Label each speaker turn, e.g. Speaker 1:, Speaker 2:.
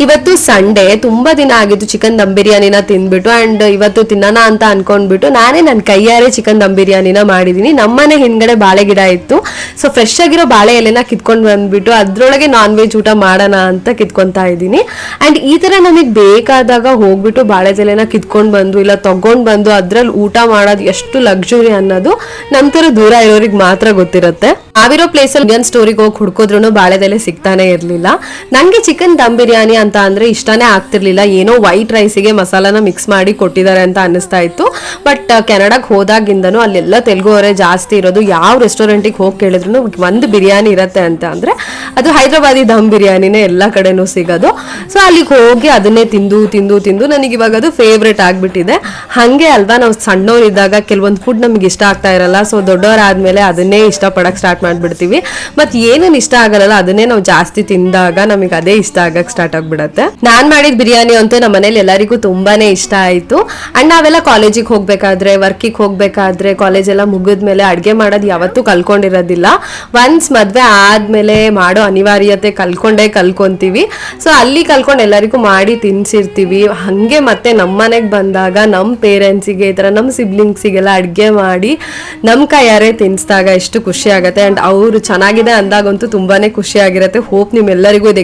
Speaker 1: ಇವತ್ತು ಸಂಡೇ, ತುಂಬಾ ದಿನ ಆಗಿತ್ತು ಚಿಕನ್ ದಮ್ ಬಿರಿಯಾನಿನ ತಿಂದ್ಬಿಟ್ಟು. ಅಂಡ್ ಇವತ್ತು ತಿನ್ನೋಣ ಅಂತ ಅನ್ಕೊಂಡ್ಬಿಟ್ಟು ನಾನೇ ನನ್ನ ಕೈಯಾರೆ ಚಿಕನ್ ದಮ್ ಬಿರಿಯಾನಿನ ಮಾಡಿದೀನಿ. ನಮ್ಮನೆ ಹಿಂದ್ಗಡೆ ಬಾಳೆ ಗಿಡ ಇತ್ತು, ಸೊ ಫ್ರೆಶ್ ಆಗಿರೋ ಬಾಳೆ ಎಲೆನ ಕಿತ್ಕೊಂಡು ಬಂದ್ಬಿಟ್ಟು ಅದ್ರೊಳಗೆ ನಾನ್ ವೆಜ್ ಊಟ ಮಾಡೋಣ ಅಂತ ಕಿತ್ಕೊಂತಾ ಇದ್ದೀನಿ. ಅಂಡ್ ಈ ತರ ನಮಗೆ ಬೇಕಾದಾಗ ಹೋಗ್ಬಿಟ್ಟು ಬಾಳೆ ಎಲೆನ ಕಿತ್ಕೊಂಡು ಬಂದು ಇಲ್ಲ ತಗೊಂಡ್ ಬಂದು ಅದ್ರಲ್ಲಿ ಊಟ ಮಾಡೋದು ಎಷ್ಟು ಲಕ್ಸುರಿ ಅನ್ನೋದು ನಮ್ ತರ ದೂರ ಇರೋರಿಗೆ ಮಾತ್ರ ಗೊತ್ತಿರುತ್ತೆ. ನಾವಿರೋ ಪ್ಲೇಸ್ ಅಲ್ಲಿ ಇಂಡಿಯನ್ ಸ್ಟೋರಿಗೆ ಹೋಗಿ ಹುಡ್ಕೋದ್ರೂ ಬಾಳೆದೆಲೆ ಸಿಗ್ತಾನೆ ಇರ್ಲಿಲ್ಲ. ನಂಗೆ ಚಿಕನ್ ದಮ್ ಬಿರಿಯಾನಿ ಅಂತ ಅಂದ್ರೆ ಇಷ್ಟನೇ ಆಗ್ತಿರ್ಲಿಲ್ಲ. ಏನೋ ವೈಟ್ ರೈಸಿಗೆ ಮಸಾಲಾನ ಮಿಕ್ಸ್ ಮಾಡಿ ಕೊಟ್ಟಿದ್ದಾರೆ ಅಂತ ಅನಿಸ್ತಾ ಇತ್ತು. ಬಟ್ ಕೆನಡಾಗ್ ಹೋದಾಗಿಂದನೂ ಅಲ್ಲೆಲ್ಲ ತೆಲುಗು ಅವರೇ ಜಾಸ್ತಿ ಇರೋದು. ಯಾವ ರೆಸ್ಟೋರೆಂಟಿಗೆ ಹೋಗಿ ಕೇಳಿದ್ರು ಒಂದು ಬಿರಿಯಾನಿ ಇರತ್ತೆ ಅಂತ ಅಂದ್ರೆ ಅದು ಹೈದ್ರಾಬಾದಿ ದಮ್ ಬಿರಿಯಾನಿನೇ ಎಲ್ಲ ಕಡೆನೂ ಸಿಗೋದು. ಸೊ ಅಲ್ಲಿಗೆ ಹೋಗಿ ಅದನ್ನೇ ತಿಂದು ತಿಂದು ತಿಂದು ನನಗೆ ಇವಾಗ ಅದು ಫೇವ್ರೇಟ್ ಆಗ್ಬಿಟ್ಟಿದೆ. ಹಂಗೆ ಅಲ್ವಾ, ನಾವು ಸಣ್ಣವರಿದ್ದಾಗ ಕೆಲವೊಂದು ಫುಡ್ ನಮ್ಗೆ ಇಷ್ಟ ಆಗ್ತಾ ಇರಲ್ಲ, ಸೊ ದೊಡ್ಡವರಾದ್ಮೇಲೆ ಅದನ್ನೇ ಇಷ್ಟಪಡಕ್ ಸ್ಟಾರ್ಟ್ ಮಾಡ್ಬಿಡ್ತೀವಿ. ಮತ್ ಏನೇನ್ ಇಷ್ಟ ಆಗಲ್ಲ ಅದನ್ನೇ ನಾವು ಜಾಸ್ತಿ ತಿಂದಾಗ ನಮಗೆ ಅದೇ ಇಷ್ಟ ಆಗಕ್ ಸ್ಟಾರ್ಟ್ ಆಗ್ಬಿಡತ್ತೆ. ನಾನ್ ಮಾಡಿದ ಬಿರಿಯಾನಿ ಅಂತೂ ನಮ್ಮ ಮನೇಲಿ ಎಲ್ಲರಿಗೂ ತುಂಬಾನೇ ಇಷ್ಟ ಆಯ್ತು. ಅಂಡ್ ನಾವೆಲ್ಲ ಕಾಲೇಜಿಗೆ ಹೋಗ್ಬೇಕಾದ್ರೆ, ವರ್ಕಿಗೆ ಹೋಗ್ಬೇಕಾದ್ರೆ, ಕಾಲೇಜ್ ಎಲ್ಲ ಮುಗಿದ್ಮೇಲೆ ಅಡ್ಗೆ ಮಾಡೋದು ಯಾವತ್ತೂ ಕಲ್ಕೊಂಡಿರೋದಿಲ್ಲ. ಒನ್ಸ್ ಮದ್ವೆ ಆದ್ಮೇಲೆ ಮಾಡೋ ಅನಿವಾರ್ಯತೆ ಕಲ್ಕೊಂತೀವಿ. ಸೊ ಅಲ್ಲಿ ಕಲ್ಕೊಂಡು ಎಲ್ಲರಿಗೂ ಮಾಡಿ ತಿನ್ಸಿರ್ತೀವಿ. ಹಂಗೆ ಮತ್ತೆ ನಮ್ಮನೆಗೆ ಬಂದಾಗ ನಮ್ಮ ಪೇರೆಂಟ್ಸಿಗೆ ಈ ತರ ನಮ್ಮ ಸಿಬ್ಲಿಂಗ್ಸಿಗೆಲ್ಲ ಅಡ್ಗೆ ಮಾಡಿ ನಮ್ಮ ಕೈಯಾರೆ ತಿನ್ಸಿದಾಗ ಎಷ್ಟು ಖುಷಿ ಆಗತ್ತೆ. ಅಂಡ್ ಅವರು ಚೆನ್ನಾಗಿದೆ ಅಂದಾಗಂತೂ ತುಂಬಾನೇ ಖುಷಿ ಆಗಿರುತ್ತೆ. ಹೋಪ್ ನಿಮ್ಮೆಲ್ಲರಿಗೂ ಇದು